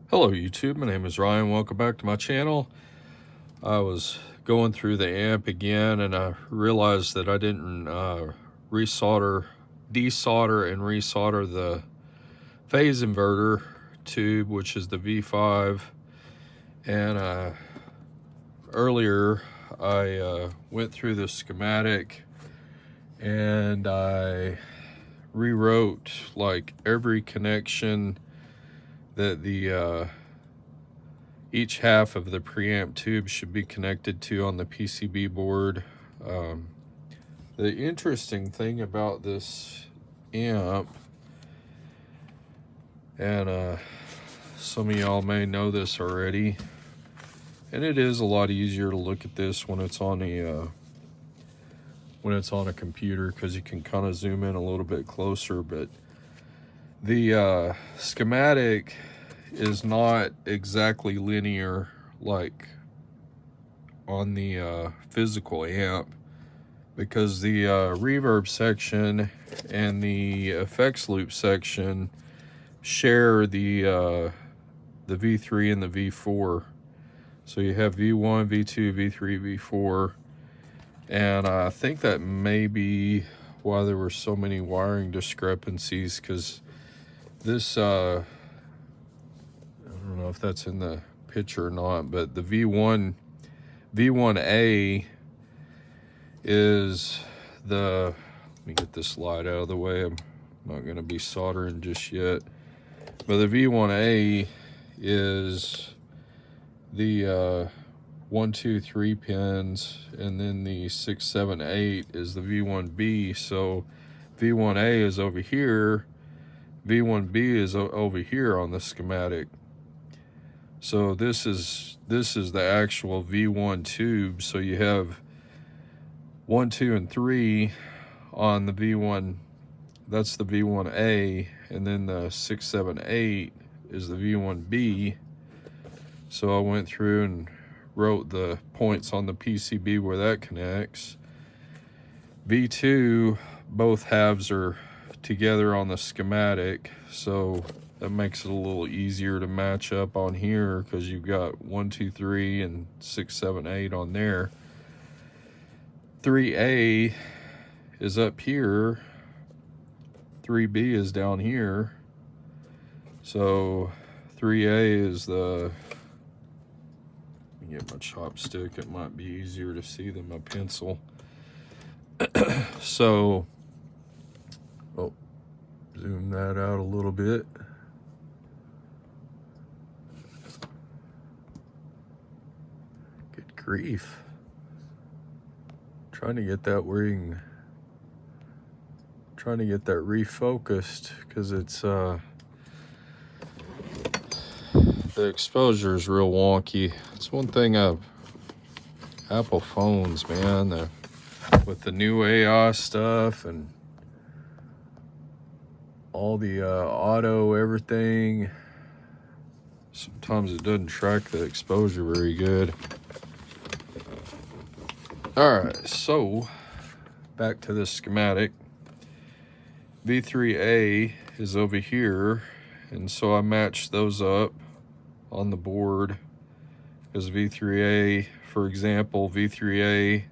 Hello YouTube, my name is Ryan. Welcome back to my channel. I was going through the amp again and I realized that I didn't desolder and resolder the phase inverter tube, which is the V5. And earlier I went through the schematic and I rewrote like every connection that the each half of the preamp tube should be connected to on the PCB board. The interesting thing about this amp, and some of y'all may know this already, and it is a lot easier to look at this when it's on a computer because you can kind of zoom in a little bit closer. But the schematic is not exactly linear like on the physical amp, because the reverb section and the effects loop section share the V3 and the V4. So you have V1, V2, V3, V4, and I think that may be why there were so many wiring discrepancies, because this I don't know if that's in the picture or not, but the V1A is the, let me get this light out of the way, I'm not going to be soldering just yet, but the V1A is the 1, 2, 3 pins, and then the 6, 7, 8 is the V1B. So V1A is over here, V1B is over here on the schematic. So this is the actual V1 tube. So you have 1, 2, and 3 on the V1. That's the V1A, and then the 6, 7, 8 is the V1B. So I went through and wrote the points on the PCB where that connects. V2, both halves are together on the schematic, so that makes it a little easier to match up on here because you've got 1, 2, 3 and 6, 7, 8 on there. 3A is up here, 3B is down here. So 3A is the, let me get my chopstick, it might be easier to see than my pencil. So, oh, zoom that out a little bit. Good grief. Trying to get that where you can, trying to get that refocused, because it's the exposure is real wonky. It's one thing of Apple phones, man, with the new AI stuff and all the auto everything, sometimes it doesn't track the exposure very good. All right, so back to the schematic. V3A is over here, and so I matched those up on the board, because V3A, for example, V3A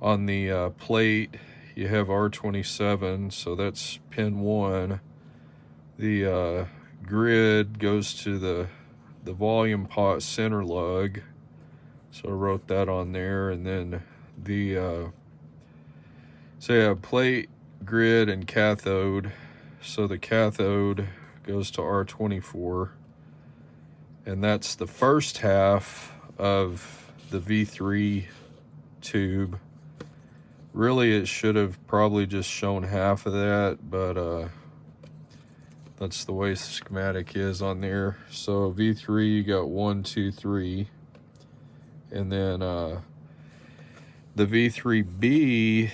on the plate, you have R27, so that's pin 1. The grid goes to the volume pot center lug, so I wrote that on there. And then the so you have plate, grid, and cathode. So the cathode goes to R24, and that's the first half of the V3 tube. Really, it should have probably just shown half of that, but that's the way the schematic is on there. So V3, you got 1, 2, 3, and then the V3B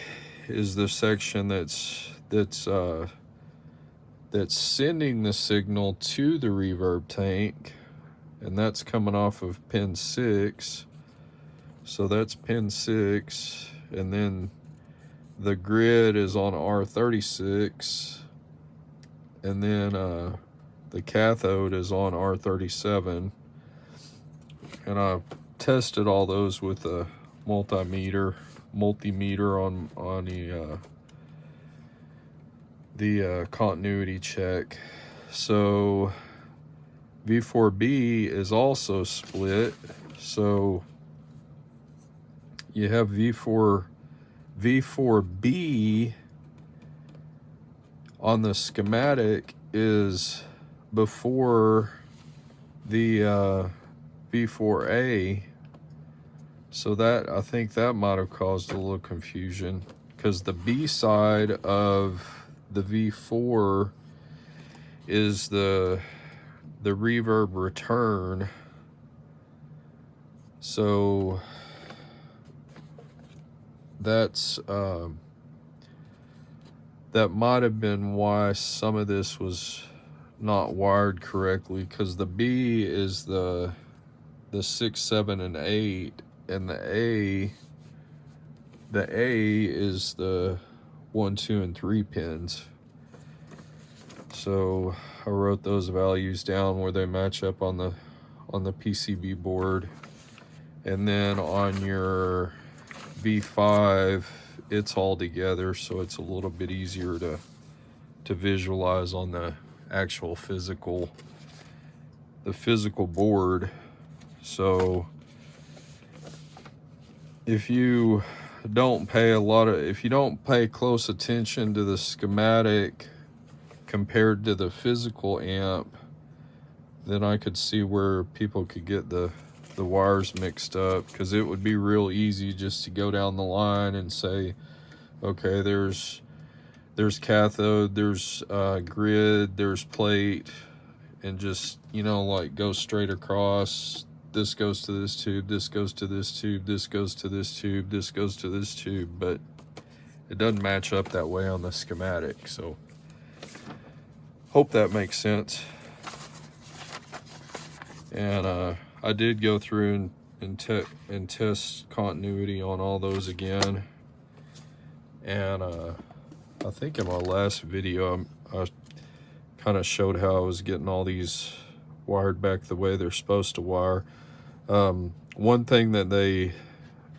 is the section that's sending the signal to the reverb tank, and that's coming off of pin 6. So that's pin 6, and then the grid is on R36, and then the cathode is on R37, and I've tested all those with a multimeter on the continuity check. So V4B is also split. So you have V4B on the schematic is before the V4A. So that, I think that might have caused a little confusion, because the B side of the V4 is the reverb return. So that's that might have been why some of this was not wired correctly, because the B is the 6, 7, and 8, and the A is the 1, 2, and 3 pins. So I wrote those values down where they match up on the PCB board. And then on your V5, it's all together, so it's a little bit easier to visualize on the actual physical board. So if you don't pay close attention to the schematic compared to the physical amp, then I could see where people could get the wires mixed up, because it would be real easy just to go down the line and say, okay, there's cathode, there's grid, there's plate, and just, you know, like go straight across. This goes to this tube, this goes to this tube, this goes to this tube, this goes to this tube, but it doesn't match up that way on the schematic. So hope that makes sense. And I did go through and test continuity on all those again. And I think in my last video I kind of showed how I was getting all these wired back the way they're supposed to wire. One thing that they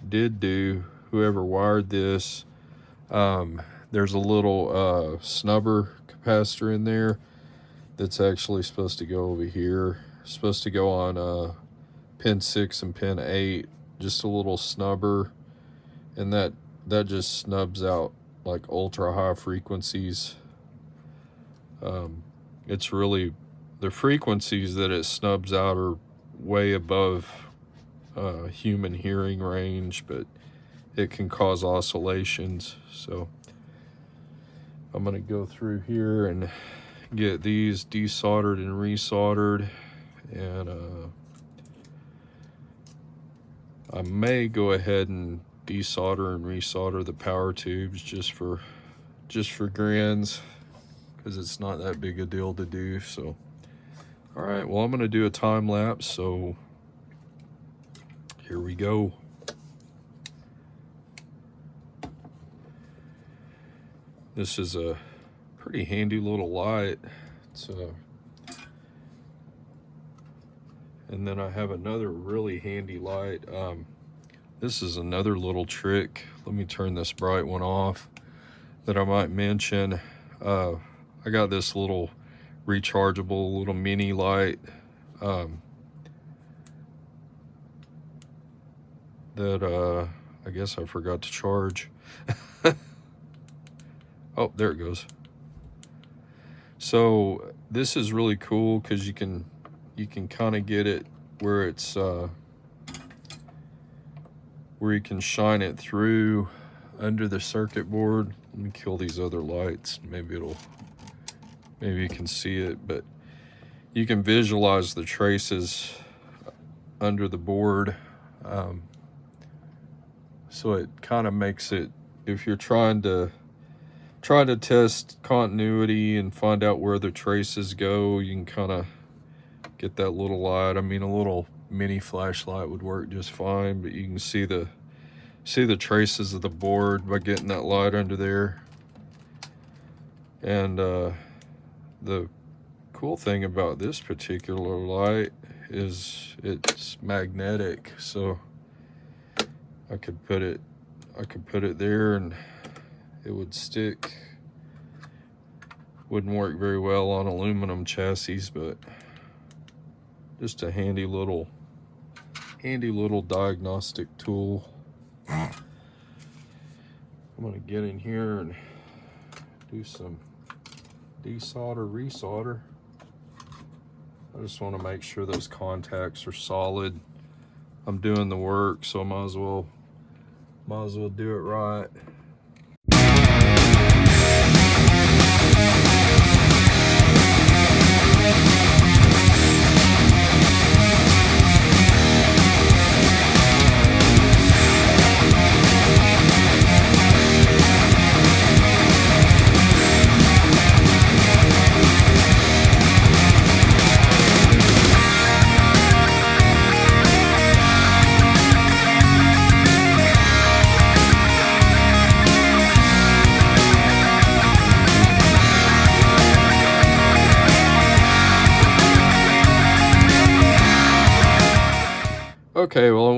did do, whoever wired this, there's a little snubber capacitor in there that's actually supposed to go over here. It's supposed to go on pin 6 and pin 8, just a little snubber, and that just snubs out like ultra high frequencies. It's really, the frequencies that it snubs out are way above human hearing range, but it can cause oscillations. So I'm going to go through here and get these desoldered and resoldered, and I may go ahead and desolder and resolder the power tubes just for grins, because it's not that big a deal to do. So all right, well, I'm going to do a time lapse, so here we go. This is a pretty handy little light. It's and then I have another really handy light. This is another little trick. Let me turn this bright one off that I might mention. I got this little rechargeable little mini light that I guess I forgot to charge. Oh, there it goes. So this is really cool because you can kind of get it where it's where you can shine it through under the circuit board. Let me kill these other lights. Maybe you can see it, but you can visualize the traces under the board. So it kind of makes it, if you're trying to test continuity and find out where the traces go, you can kind of get that little light. I mean, a little mini flashlight would work just fine, but you can see the traces of the board by getting that light under there. And the cool thing about this particular light is it's magnetic, so I could put it there and it would stick. Wouldn't work very well on aluminum chassis, but just a handy little diagnostic tool. I'm gonna get in here and do some desolder, resolder. I just want to make sure those contacts are solid. I'm doing the work, so I might as well do it right. Okay, well, I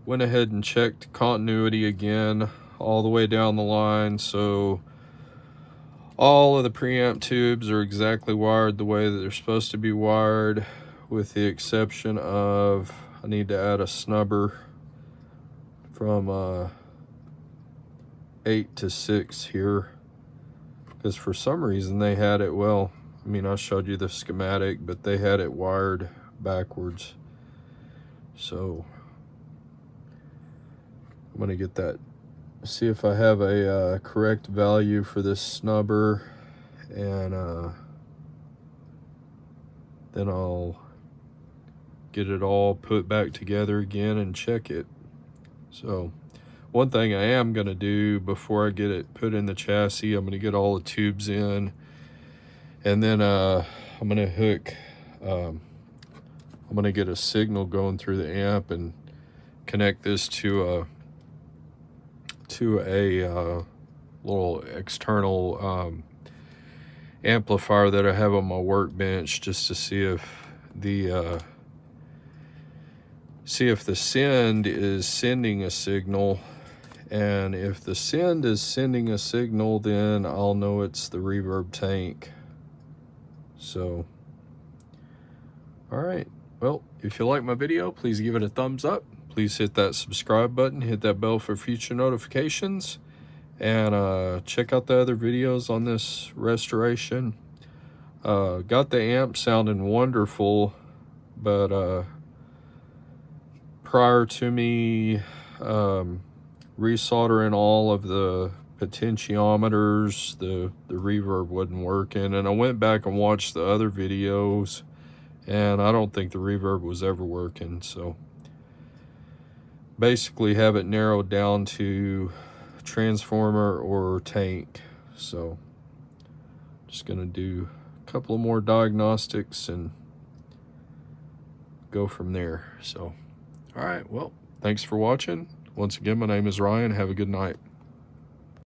went ahead and checked continuity again all the way down the line. So all of the preamp tubes are exactly wired the way that they're supposed to be wired, with the exception of I need to add a snubber from 8 to 6 here, because for some reason they had it, well, I mean, I showed you the schematic, but they had it wired backwards. So I'm gonna get that, see if I have a correct value for this snubber, and then I'll get it all put back together again and check it. So one thing I am gonna do before I get it put in the chassis, I'm gonna get all the tubes in, and then I'm gonna hook I'm gonna get a signal going through the amp and connect this to a little external amplifier that I have on my workbench, just to see if the send is sending a signal. And if the send is sending a signal, then I'll know it's the reverb tank. So, all right. Well, if you like my video, please give it a thumbs up. Please hit that subscribe button, hit that bell for future notifications, and check out the other videos on this restoration. Got the amp sounding wonderful, but prior to me resoldering all of the potentiometers, the reverb wasn't working, and I went back and watched the other videos, and I don't think the reverb was ever working. So basically have it narrowed down to transformer or tank. So just gonna do a couple of more diagnostics and go from there. So all right, well, thanks for watching. Once again, my name is Ryan. Have a good night.